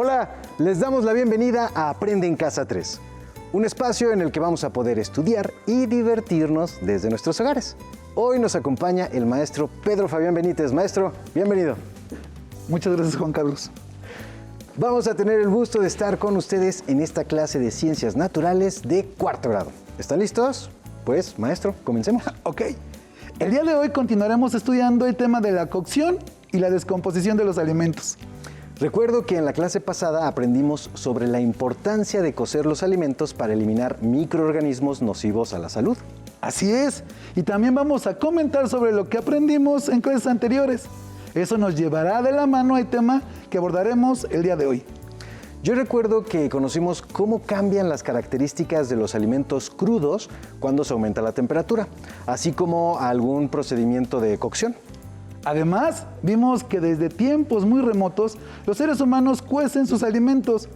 Hola, les damos la bienvenida a Aprende en Casa 3, un espacio en el que vamos a poder estudiar y divertirnos desde nuestros hogares. Hoy nos acompaña el maestro Pedro Fabián Benítez. Maestro, bienvenido. Muchas gracias, Juan Carlos. Vamos a tener el gusto de estar con ustedes en esta clase de Ciencias Naturales de cuarto grado. ¿Están listos? Pues, maestro, comencemos. Ok. El día de hoy continuaremos estudiando el tema de la cocción y la descomposición de los alimentos. Recuerdo que en la clase pasada aprendimos sobre la importancia de cocer los alimentos para eliminar microorganismos nocivos a la salud. Así es. Y también vamos a comentar sobre lo que aprendimos en clases anteriores. Eso nos llevará de la mano al tema que abordaremos el día de hoy. Yo recuerdo que conocimos cómo cambian las características de los alimentos crudos cuando se aumenta la temperatura, así como algún procedimiento de cocción. Además, vimos que desde tiempos muy remotos, los seres humanos cuecen sus alimentos,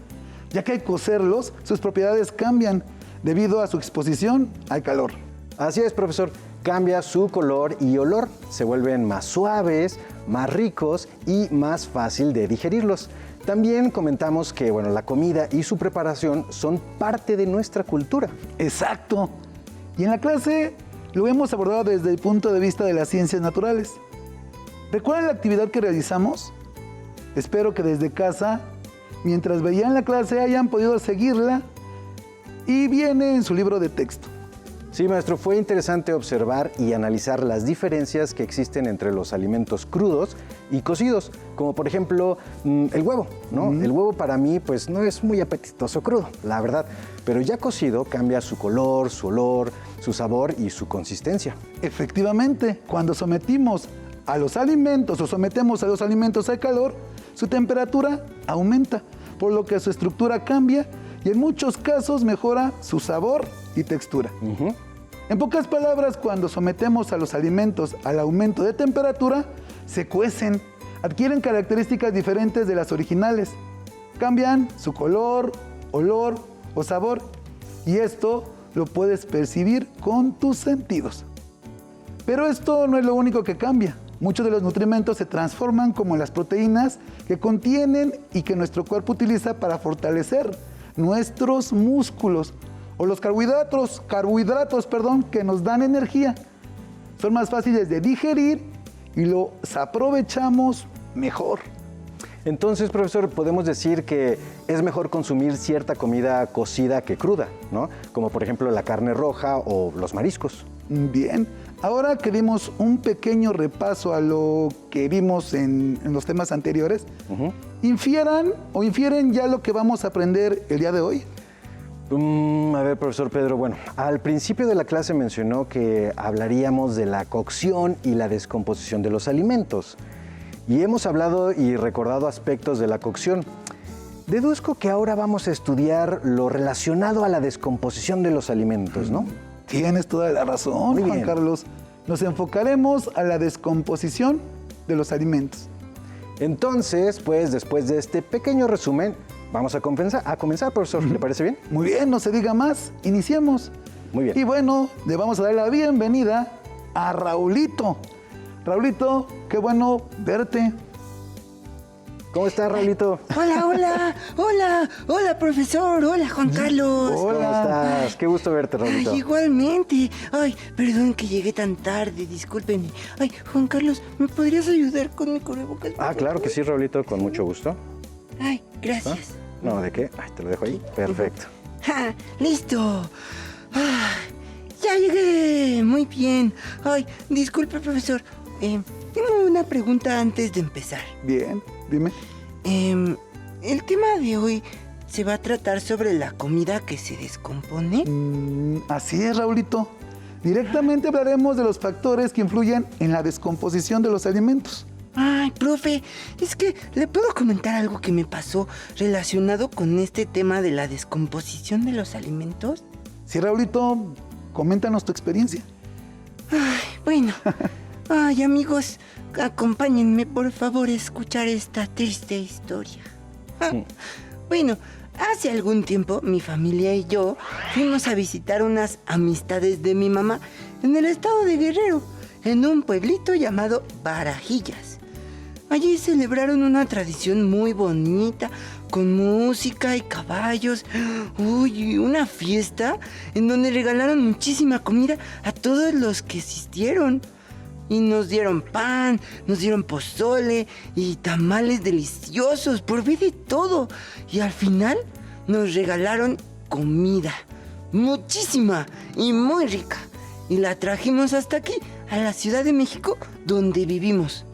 ya que al cocerlos, sus propiedades cambian debido a su exposición al calor. Así es, profesor. Cambia su color y olor. Se vuelven más suaves, más ricos y más fácil de digerirlos. También comentamos que, la comida y su preparación son parte de nuestra cultura. Exacto. Y en la clase lo hemos abordado desde el punto de vista de las ciencias naturales. ¿Recuerdan la actividad que realizamos? Espero que desde casa, mientras veían la clase, hayan podido seguirla y viene en su libro de texto. Sí, maestro, fue interesante observar y analizar las diferencias que existen entre los alimentos crudos y cocidos, como por ejemplo el huevo, ¿no? El huevo para mí pues no es muy apetitoso crudo, la verdad, pero ya cocido cambia su color, su olor, su sabor y su consistencia. Efectivamente, cuando sometemos a los alimentos al calor, su temperatura aumenta, por lo que su estructura cambia y en muchos casos mejora su sabor y textura. En pocas palabras, cuando sometemos a los alimentos al aumento de temperatura, se cuecen, adquieren características diferentes de las originales, cambian su color, olor o sabor, y esto lo puedes percibir con tus sentidos. Pero esto no es lo único que cambia. Muchos de los nutrimentos se transforman como las proteínas que contienen y que nuestro cuerpo utiliza para fortalecer nuestros músculos, o los carbohidratos, que nos dan energía. Son más fáciles de digerir y los aprovechamos mejor. Entonces, profesor, podemos decir que es mejor consumir cierta comida cocida que cruda, ¿no? Como por ejemplo la carne roja o los mariscos. Bien, ahora que dimos un pequeño repaso a lo que vimos en los temas anteriores, infieren ya lo que vamos a aprender el día de hoy. A ver, profesor Pedro, al principio de la clase mencionó que hablaríamos de la cocción y la descomposición de los alimentos. Y hemos hablado y recordado aspectos de la cocción. Deduzco que ahora vamos a estudiar lo relacionado a la descomposición de los alimentos, ¿no? Tienes toda la razón, Juan Carlos. Nos enfocaremos a la descomposición de los alimentos. Entonces, pues, después de este pequeño resumen, vamos a comenzar, profesor. ¿Le parece bien? Muy bien, no se diga más. Iniciemos. Muy bien. Y le vamos a dar la bienvenida a Raulito. Raulito, qué bueno verte. ¿Cómo estás, Raulito? Hola, profesor. Hola, Juan Carlos. Hola. ¿Cómo estás? Qué gusto verte, Raulito. Ay, igualmente. Ay, perdón que llegué tan tarde, discúlpenme. Ay, Juan Carlos, ¿me podrías ayudar con mi cubrebocas? Claro que sí, Raulito, con mucho gusto. Ay, gracias. No, ¿de qué? Te lo dejo ahí. Perfecto. ¡Listo! Ya llegué. Muy bien. Ay, disculpe, profesor. Tengo una pregunta antes de empezar. Bien, dime. El tema de hoy se va a tratar sobre la comida que se descompone. Así es, Raulito. Directamente hablaremos de los factores que influyen en la descomposición de los alimentos. Ay, profe, es que le puedo comentar algo que me pasó relacionado con este tema de la descomposición de los alimentos. Sí, Raulito, coméntanos tu experiencia. Ay, amigos, acompáñenme por favor a escuchar esta triste historia. Hace algún tiempo mi familia y yo fuimos a visitar unas amistades de mi mamá en el estado de Guerrero, en un pueblito llamado Barajillas. Allí celebraron una tradición muy bonita con música y caballos. Uy, una fiesta en donde regalaron muchísima comida a todos los que asistieron. Y nos dieron pan, nos dieron pozole y tamales deliciosos, probé de todo. Y al final nos regalaron comida, muchísima y muy rica. Y la trajimos hasta aquí, a la Ciudad de México, donde vivimos.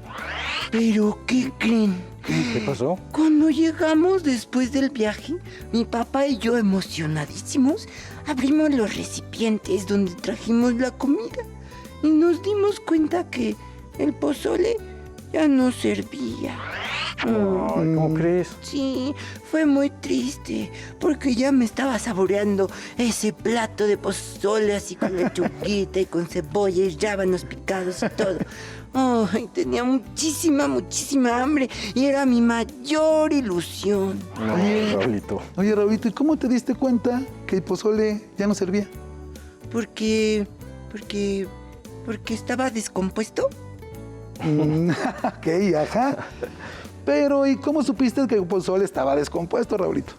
Pero, ¿qué creen? ¿Qué pasó? Cuando llegamos después del viaje, mi papá y yo, emocionadísimos, abrimos los recipientes donde trajimos la comida y nos dimos cuenta que el pozole ya no servía. Ay, ¿cómo crees? Sí, fue muy triste, porque ya me estaba saboreando ese plato de pozole así con lechuguita y con cebolla y rábanos picados y todo. Ay, tenía muchísima hambre y era mi mayor ilusión. No, Raulito. Oye, Raulito, ¿y cómo te diste cuenta que el pozole ya no servía? Porque estaba descompuesto. Ok, ajá. Pero, ¿y cómo supiste que el pozole estaba descompuesto, Raulito?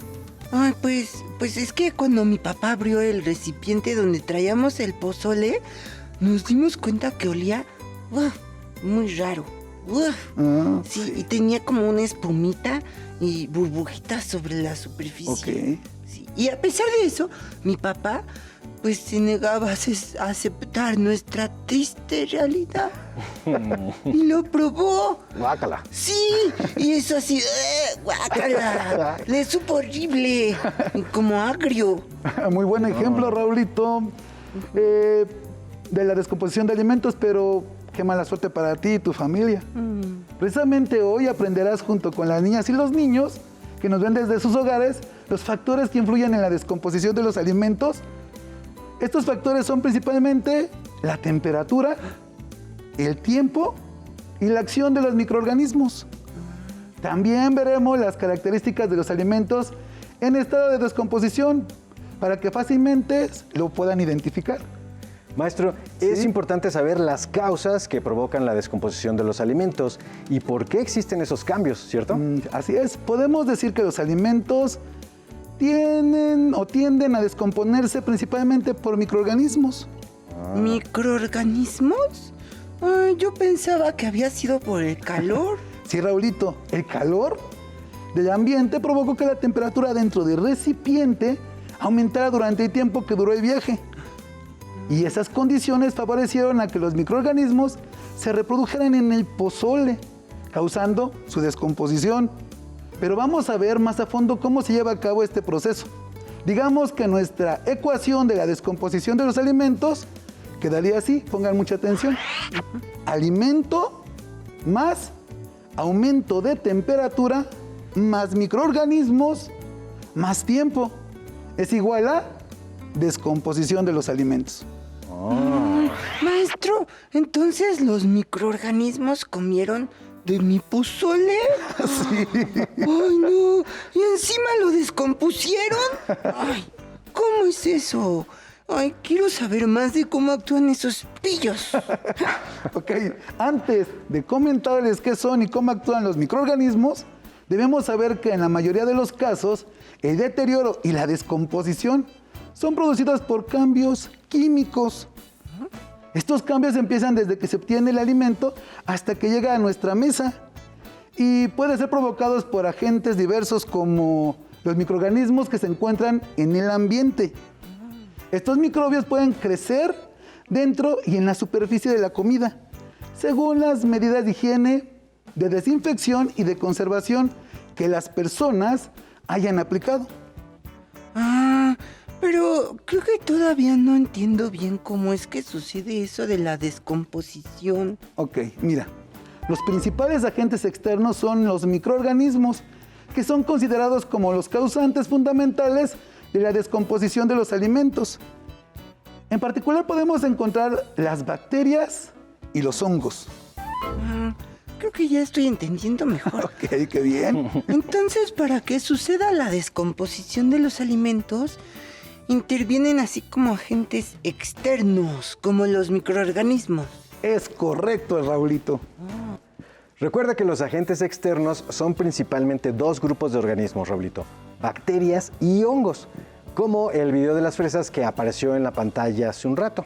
Ay, pues es que cuando mi papá abrió el recipiente donde traíamos el pozole, nos dimos cuenta que olía muy raro. Sí, y tenía como una espumita y burbujitas sobre la superficie. Ok. Sí, y a pesar de eso, mi papá pues se negaba a aceptar nuestra triste realidad. Y lo probó. Guácala. Sí, y eso así, guácala. Le supo horrible, como agrio. Muy buen ejemplo, Raulito, de la descomposición de alimentos, pero qué mala suerte para ti y tu familia. Precisamente hoy aprenderás junto con las niñas y los niños que nos ven desde sus hogares los factores que influyen en la descomposición de los alimentos. Estos factores son principalmente la temperatura, el tiempo y la acción de los microorganismos. También veremos las características de los alimentos en estado de descomposición para que fácilmente lo puedan identificar. Maestro, es importante saber las causas que provocan la descomposición de los alimentos y por qué existen esos cambios, ¿cierto? Así es, podemos decir que los alimentos tienden a descomponerse principalmente por microorganismos. ¿Microorganismos? Ay, yo pensaba que había sido por el calor. Sí, Raulito, el calor del ambiente provocó que la temperatura dentro del recipiente aumentara durante el tiempo que duró el viaje. Y esas condiciones favorecieron a que los microorganismos se reprodujeran en el pozole, causando su descomposición. Pero vamos a ver más a fondo cómo se lleva a cabo este proceso. Digamos que nuestra ecuación de la descomposición de los alimentos quedaría así, pongan mucha atención. Alimento más aumento de temperatura más microorganismos más tiempo es igual a descomposición de los alimentos. Maestro, entonces los microorganismos comieron de mi pozole. Sí. Ay, no. ¿Y encima lo descompusieron? Ay, ¿cómo es eso? Ay, quiero saber más de cómo actúan esos pillos. Ok, antes de comentarles qué son y cómo actúan los microorganismos, debemos saber que en la mayoría de los casos, el deterioro y la descomposición son producidos por cambios químicos. Estos cambios empiezan desde que se obtiene el alimento hasta que llega a nuestra mesa y pueden ser provocados por agentes diversos como los microorganismos que se encuentran en el ambiente. Estos microbios pueden crecer dentro y en la superficie de la comida, según las medidas de higiene, de desinfección y de conservación que las personas hayan aplicado. Pero creo que todavía no entiendo bien cómo es que sucede eso de la descomposición. Ok, mira, los principales agentes externos son los microorganismos, que son considerados como los causantes fundamentales de la descomposición de los alimentos. En particular podemos encontrar las bacterias y los hongos. Creo que ya estoy entendiendo mejor. Ok, qué bien. Entonces, para que suceda la descomposición de los alimentos, intervienen así como agentes externos, como los microorganismos. Es correcto, Raulito. Recuerda que los agentes externos son principalmente dos grupos de organismos, Raulito, bacterias y hongos, como el video de las fresas que apareció en la pantalla hace un rato.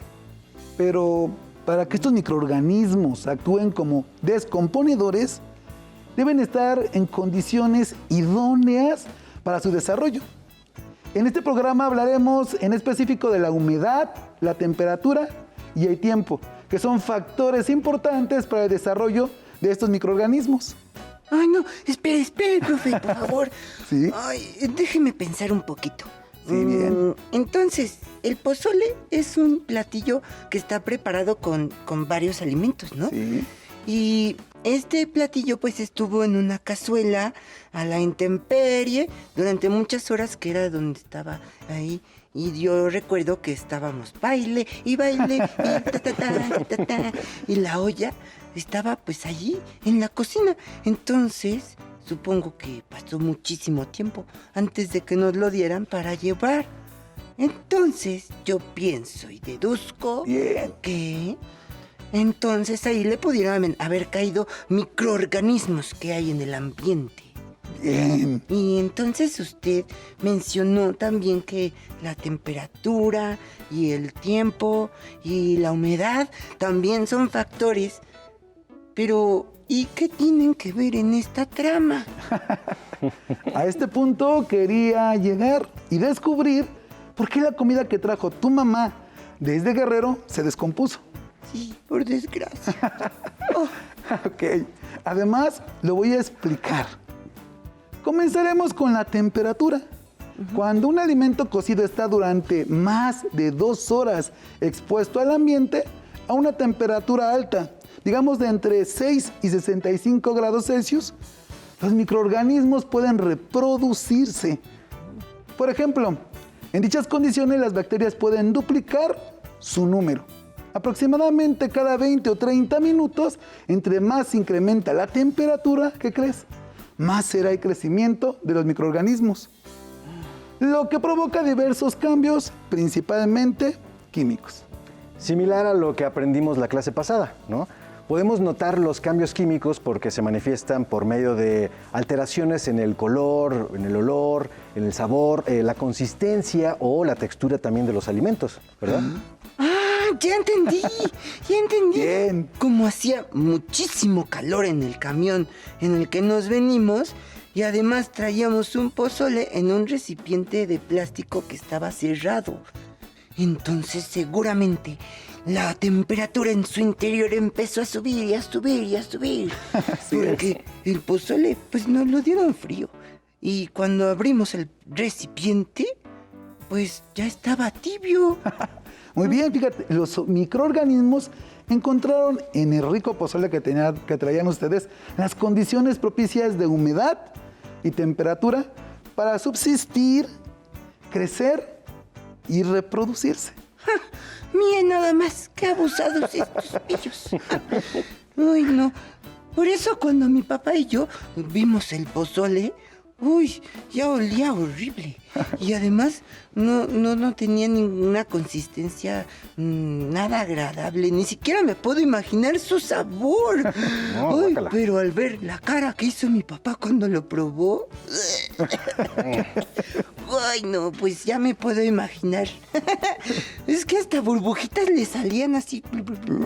Pero para que estos microorganismos actúen como descomponedores, deben estar en condiciones idóneas para su desarrollo. En este programa hablaremos en específico de la humedad, la temperatura y el tiempo, que son factores importantes para el desarrollo de estos microorganismos. Ay, no, espere, profe, por favor. ¿Sí? Ay, déjeme pensar un poquito. Sí, bien. Entonces, el pozole es un platillo que está preparado con varios alimentos, ¿no? Sí. Y este platillo pues estuvo en una cazuela a la intemperie durante muchas horas, que era donde estaba ahí. Y yo recuerdo que estábamos baile y y la olla estaba pues allí en la cocina. Entonces, supongo que pasó muchísimo tiempo antes de que nos lo dieran para llevar. Entonces, yo pienso y deduzco Bien. que entonces ahí le pudieron haber caído microorganismos que hay en el ambiente. Bien. Y entonces usted mencionó también que la temperatura y el tiempo y la humedad también son factores. Pero, ¿y qué tienen que ver en esta trama? A este punto quería llegar y descubrir por qué la comida que trajo tu mamá desde Guerrero se descompuso. Sí, por desgracia. Oh, Ok, además lo voy a explicar. Comenzaremos con la temperatura. Cuando un alimento cocido está durante más de 2 horas expuesto al ambiente a una temperatura alta, digamos de entre 6 y 65 grados Celsius, los microorganismos pueden reproducirse. Por ejemplo, en dichas condiciones las bacterias pueden duplicar su número. Aproximadamente cada 20 o 30 minutos, entre más se incrementa la temperatura, ¿qué crees? Más será el crecimiento de los microorganismos, lo que provoca diversos cambios, principalmente químicos. Similar a lo que aprendimos la clase pasada, ¿no? Podemos notar los cambios químicos porque se manifiestan por medio de alteraciones en el color, en el olor, en el sabor, la consistencia o la textura también de los alimentos, ¿verdad? ya entendí. Bien. Como hacía muchísimo calor en el camión en el que nos venimos, y además traíamos un pozole en un recipiente de plástico que estaba cerrado. Entonces seguramente la temperatura en su interior empezó a subir y a subir y a subir. Porque el pozole pues nos lo dieron frío. Y cuando abrimos el recipiente, pues ya estaba tibio. Muy bien, fíjate, los microorganismos encontraron en el rico pozole que traían ustedes las condiciones propicias de humedad y temperatura para subsistir, crecer y reproducirse. Miren nada más, qué abusados estos pillos. Uy, no. Por eso cuando mi papá y yo vimos el pozole, uy, ya olía horrible. Y además no tenía ninguna consistencia, nada agradable. Ni siquiera me puedo imaginar su sabor. No, Uy, guácala. pero al ver la cara que hizo mi papá cuando lo probó... Ay, no, pues ya me puedo imaginar. Es que hasta burbujitas le salían así.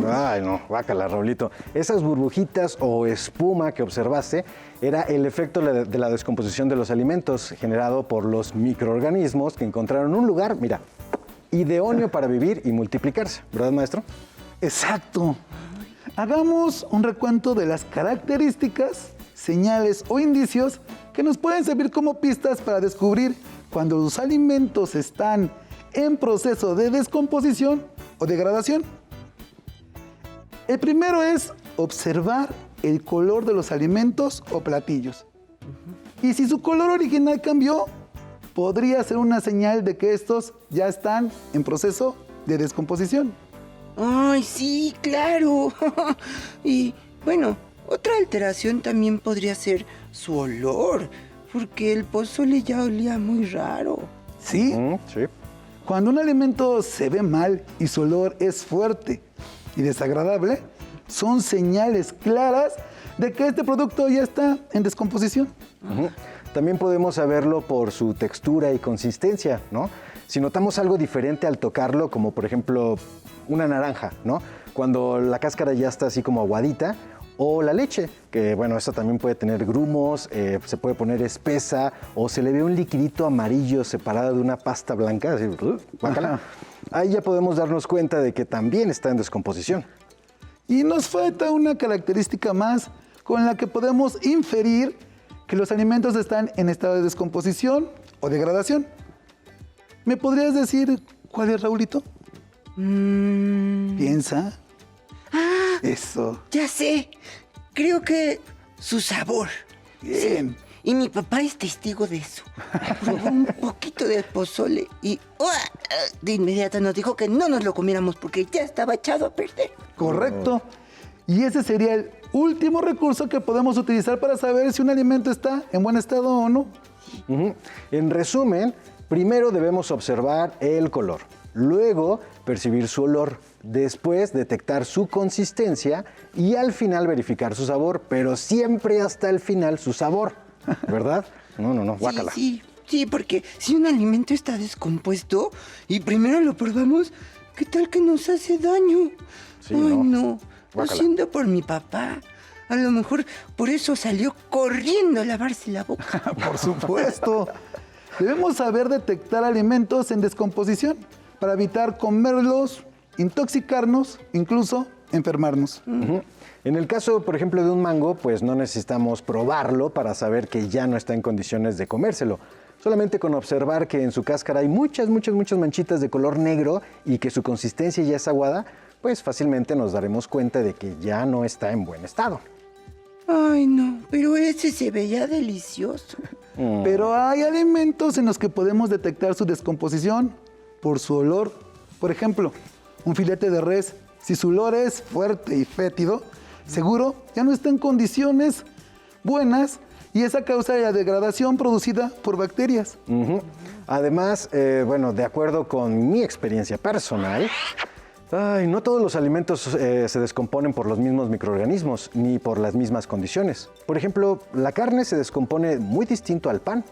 Ay, no, guácala, Raulito. Esas burbujitas o espuma que observaste era el efecto de la descomposición de los alimentos generado por los microorganismos que encontraron un lugar, mira, idóneo para vivir y multiplicarse, ¿verdad, maestro? Exacto. Hagamos un recuento de las características, señales o indicios que nos pueden servir como pistas para descubrir cuando los alimentos están en proceso de descomposición o degradación. El primero es observar el color de los alimentos o platillos. Y si su color original cambió, podría ser una señal de que estos ya están en proceso de descomposición. Ay, sí, claro. Y bueno, otra alteración también podría ser su olor, porque el pozole ya olía muy raro. ¿Sí? Sí. Cuando un alimento se ve mal y su olor es fuerte y desagradable, son señales claras de que este producto ya está en descomposición. Ujú. También podemos saberlo por su textura y consistencia, ¿no? Si notamos algo diferente al tocarlo, como por ejemplo una naranja, ¿no? Cuando la cáscara ya está así como aguadita, o la leche, que bueno, esta también puede tener grumos, se puede poner espesa, o se le ve un liquidito amarillo separado de una pasta blanca, así, guácala. Ahí ya podemos darnos cuenta de que también está en descomposición. Y nos falta una característica más con la que podemos inferir que los alimentos están en estado de descomposición o degradación. ¿Me podrías decir cuál es, Raulito? Piensa. Eso. Ya sé. Creo que su sabor. Bien. Y mi papá es testigo de eso. Probó un poquito de pozole y de inmediato nos dijo que no nos lo comiéramos porque ya estaba echado a perder. Correcto. Y ese sería el último recurso que podemos utilizar para saber si un alimento está en buen estado o no. Ujú. En resumen, primero debemos observar el color, luego percibir su olor, después detectar su consistencia y al final verificar su sabor, pero siempre hasta el final su sabor, ¿verdad? No, guácala. Sí, porque si un alimento está descompuesto y primero lo probamos, ¿qué tal que nos hace daño? Sí, Ay, no. no. Lo Guácala. siento por mi papá. A lo mejor por eso salió corriendo a lavarse la boca. Por supuesto. Debemos saber detectar alimentos en descomposición para evitar comerlos, intoxicarnos, incluso enfermarnos. Ujú. En el caso, por ejemplo, de un mango, pues no necesitamos probarlo para saber que ya no está en condiciones de comérselo. Solamente con observar que en su cáscara hay muchas manchitas de color negro y que su consistencia ya es aguada, pues fácilmente nos daremos cuenta de que ya no está en buen estado. Ay, no, pero ese se veía delicioso. Pero hay alimentos en los que podemos detectar su descomposición por su olor. Por ejemplo, un filete de res, si su olor es fuerte y fétido, seguro ya no está en condiciones buenas y es a causa de la degradación producida por bacterias. Ujú. Además, bueno, de acuerdo con mi experiencia personal, no todos los alimentos se descomponen por los mismos microorganismos ni por las mismas condiciones. Por ejemplo, la carne se descompone muy distinto al pan.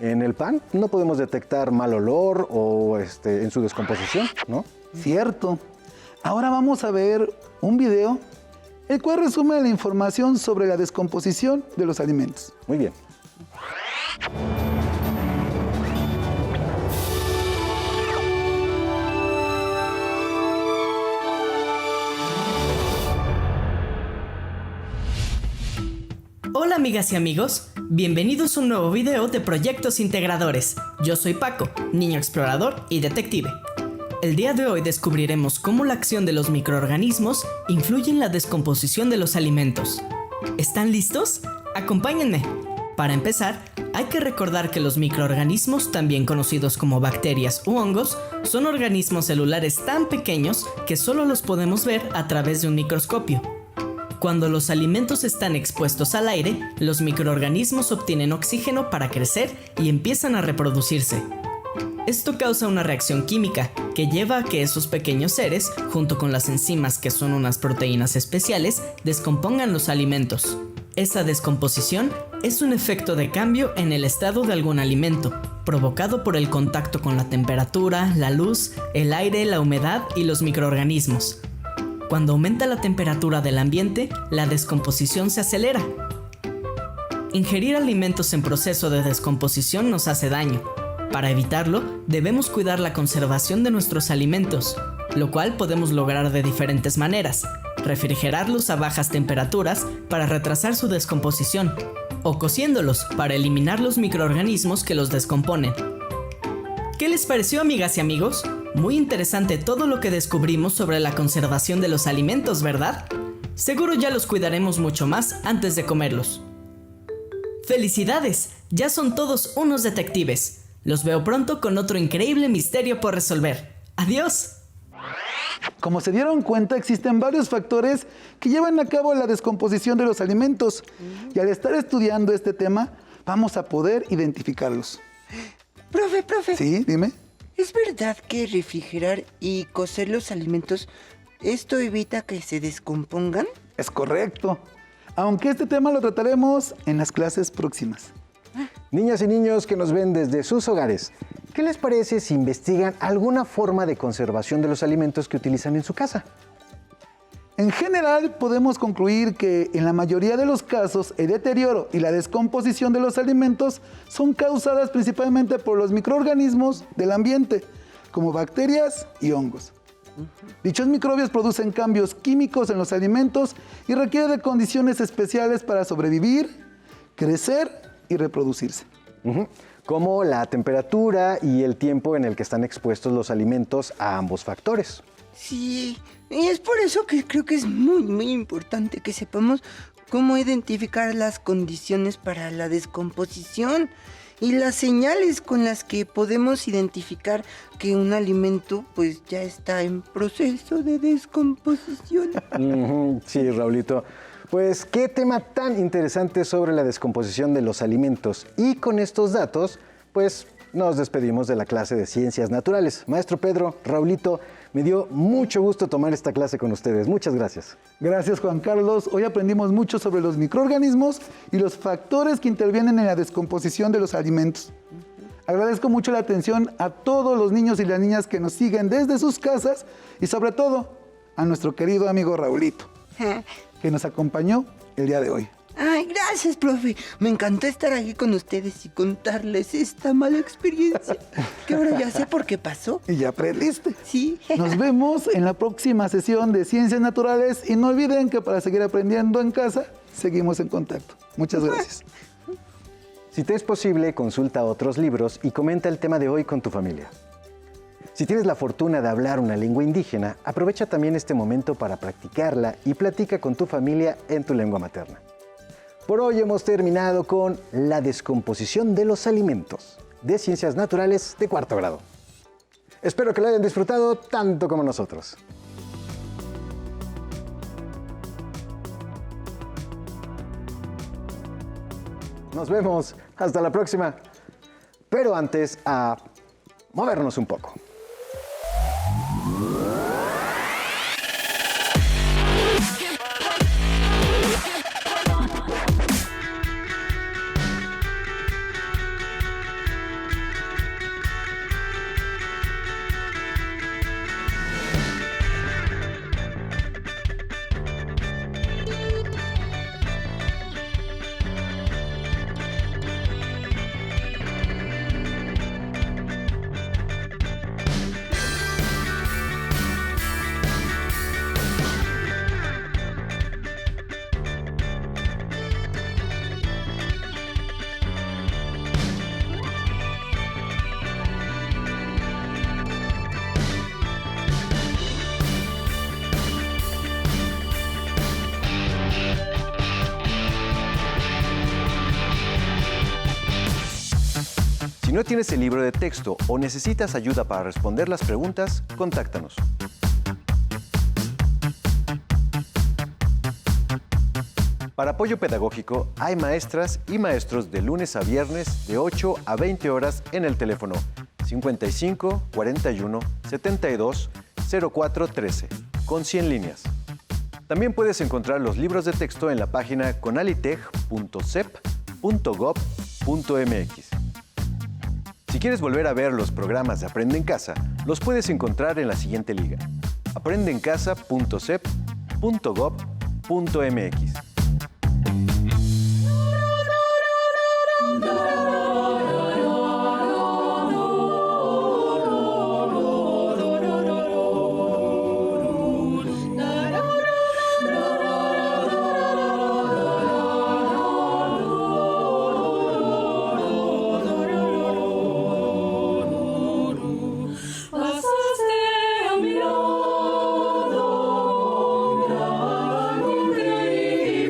En el pan no podemos detectar mal olor o en su descomposición, ¿no? Cierto. Ahora vamos a ver un video, el cual resume la información sobre la descomposición de los alimentos. Muy bien. Hola amigas y amigos, bienvenidos a un nuevo video de Proyectos Integradores. Yo soy Paco, niño explorador y detective. El día de hoy descubriremos cómo la acción de los microorganismos influye en la descomposición de los alimentos. ¿Están listos? Acompáñenme. Para empezar, hay que recordar que los microorganismos, también conocidos como bacterias u hongos, son organismos celulares tan pequeños que solo los podemos ver a través de un microscopio. Cuando los alimentos están expuestos al aire, los microorganismos obtienen oxígeno para crecer y empiezan a reproducirse. Esto causa una reacción química que lleva a que esos pequeños seres, junto con las enzimas que son unas proteínas especiales, descompongan los alimentos. Esa descomposición es un efecto de cambio en el estado de algún alimento, provocado por el contacto con la temperatura, la luz, el aire, la humedad y los microorganismos. Cuando aumenta la temperatura del ambiente, la descomposición se acelera. Ingerir alimentos en proceso de descomposición nos hace daño. Para evitarlo, debemos cuidar la conservación de nuestros alimentos, lo cual podemos lograr de diferentes maneras. Refrigerarlos a bajas temperaturas para retrasar su descomposición, o cociéndolos para eliminar los microorganismos que los descomponen. ¿Qué les pareció, amigas y amigos? Muy interesante todo lo que descubrimos sobre la conservación de los alimentos, ¿verdad? Seguro ya los cuidaremos mucho más antes de comerlos. ¡Felicidades! Ya son todos unos detectives. Los veo pronto con otro increíble misterio por resolver. ¡Adiós! Como se dieron cuenta, existen varios factores que llevan a cabo la descomposición de los alimentos. Y al estar estudiando este tema, vamos a poder identificarlos. Profe. ¿Sí? Dime. ¿Es verdad que refrigerar y cocer los alimentos, esto evita que se descompongan? Es correcto. aunque este tema lo trataremos en las clases próximas. Niñas y niños que nos ven desde sus hogares, ¿qué les parece si investigan alguna forma de conservación de los alimentos que utilizan en su casa? En general, podemos concluir que en la mayoría de los casos, el deterioro y la descomposición de los alimentos son causadas principalmente por los microorganismos del ambiente, como bacterias y hongos. Dichos microbios producen cambios químicos en los alimentos y requieren de condiciones especiales para sobrevivir, crecer y reproducirse. Como la temperatura y el tiempo en el que están expuestos los alimentos a ambos factores. Sí, y es por eso que creo que es muy importante que sepamos cómo identificar las condiciones para la descomposición y las señales con las que podemos identificar que un alimento pues ya está en proceso de descomposición. Sí, Raulito. Pues qué tema tan interesante sobre la descomposición de los alimentos. Y con estos datos, pues nos despedimos de la clase de Ciencias Naturales. Maestro Pedro, Raulito, me dio mucho gusto tomar esta clase con ustedes. Muchas gracias. Gracias, Juan Carlos. Hoy aprendimos mucho sobre los microorganismos y los factores que intervienen en la descomposición de los alimentos. Agradezco mucho la atención a todos los niños y las niñas que nos siguen desde sus casas y sobre todo a nuestro querido amigo Raulito, que nos acompañó el día de hoy. Ay, gracias, profe. Me encantó estar aquí con ustedes y contarles esta mala experiencia que ahora ya sé por qué pasó. Y ya aprendiste. Sí. Nos vemos en la próxima sesión de Ciencias Naturales y no olviden que para seguir aprendiendo en casa, seguimos en contacto. Muchas gracias. Si te es posible, consulta otros libros y comenta el tema de hoy con tu familia. Si tienes la fortuna de hablar una lengua indígena, aprovecha también este momento para practicarla y platica con tu familia en tu lengua materna. Por hoy hemos terminado con la descomposición de los alimentos de Ciencias Naturales de cuarto grado. Espero que lo hayan disfrutado tanto como nosotros. Nos vemos, hasta la próxima. Pero antes, a movernos un poco. Si no tienes el libro de texto o necesitas ayuda para responder las preguntas, contáctanos. Para apoyo pedagógico, hay maestras y maestros de lunes a viernes de 8 a 20 horas en el teléfono 55 41 72 04 13 con 100 líneas. También puedes encontrar los libros de texto en la página conalitech.cep.gov.mx. Si quieres volver a ver los programas de Aprende en Casa, los puedes encontrar en la siguiente liga: aprendeencasa.cep.gov.mx. Pasaste a mi lado, gran, increíble.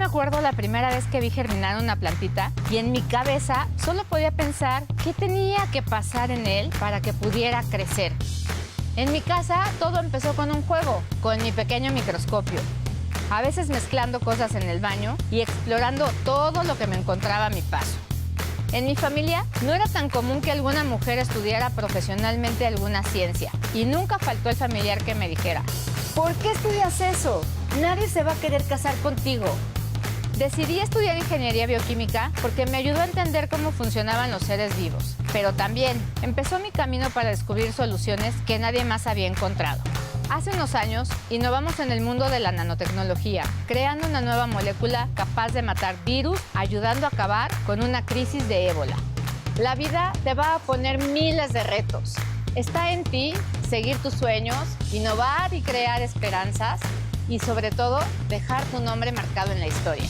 acuerdo la primera vez que vi germinar una plantita y en mi cabeza solo podía pensar qué tenía que pasar en él para que pudiera crecer. En mi casa todo empezó con un juego, con mi pequeño microscopio. A veces mezclando cosas en el baño y explorando todo lo que me encontraba a mi paso. En mi familia no era tan común que alguna mujer estudiara profesionalmente alguna ciencia y nunca faltó el familiar que me dijera: ¿por qué estudias eso? Nadie se va a querer casar contigo. Decidí estudiar ingeniería bioquímica porque me ayudó a entender cómo funcionaban los seres vivos, pero también empezó mi camino para descubrir soluciones que nadie más había encontrado. Hace unos años innovamos en el mundo de la nanotecnología, creando una nueva molécula capaz de matar virus, ayudando a acabar con una crisis de ébola. La vida te va a poner miles de retos. Está en ti seguir tus sueños, innovar y crear esperanzas y sobre todo dejar tu nombre marcado en la historia.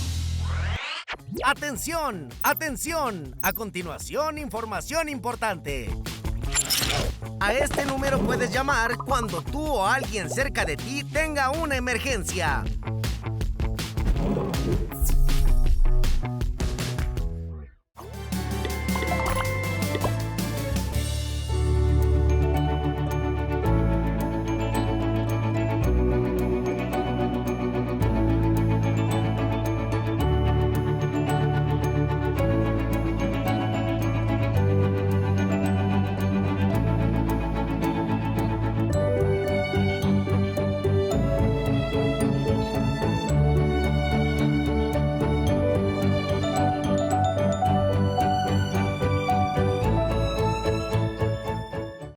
¡Atención! ¡Atención! A continuación, información importante. A este número puedes llamar cuando tú o alguien cerca de ti tenga una emergencia.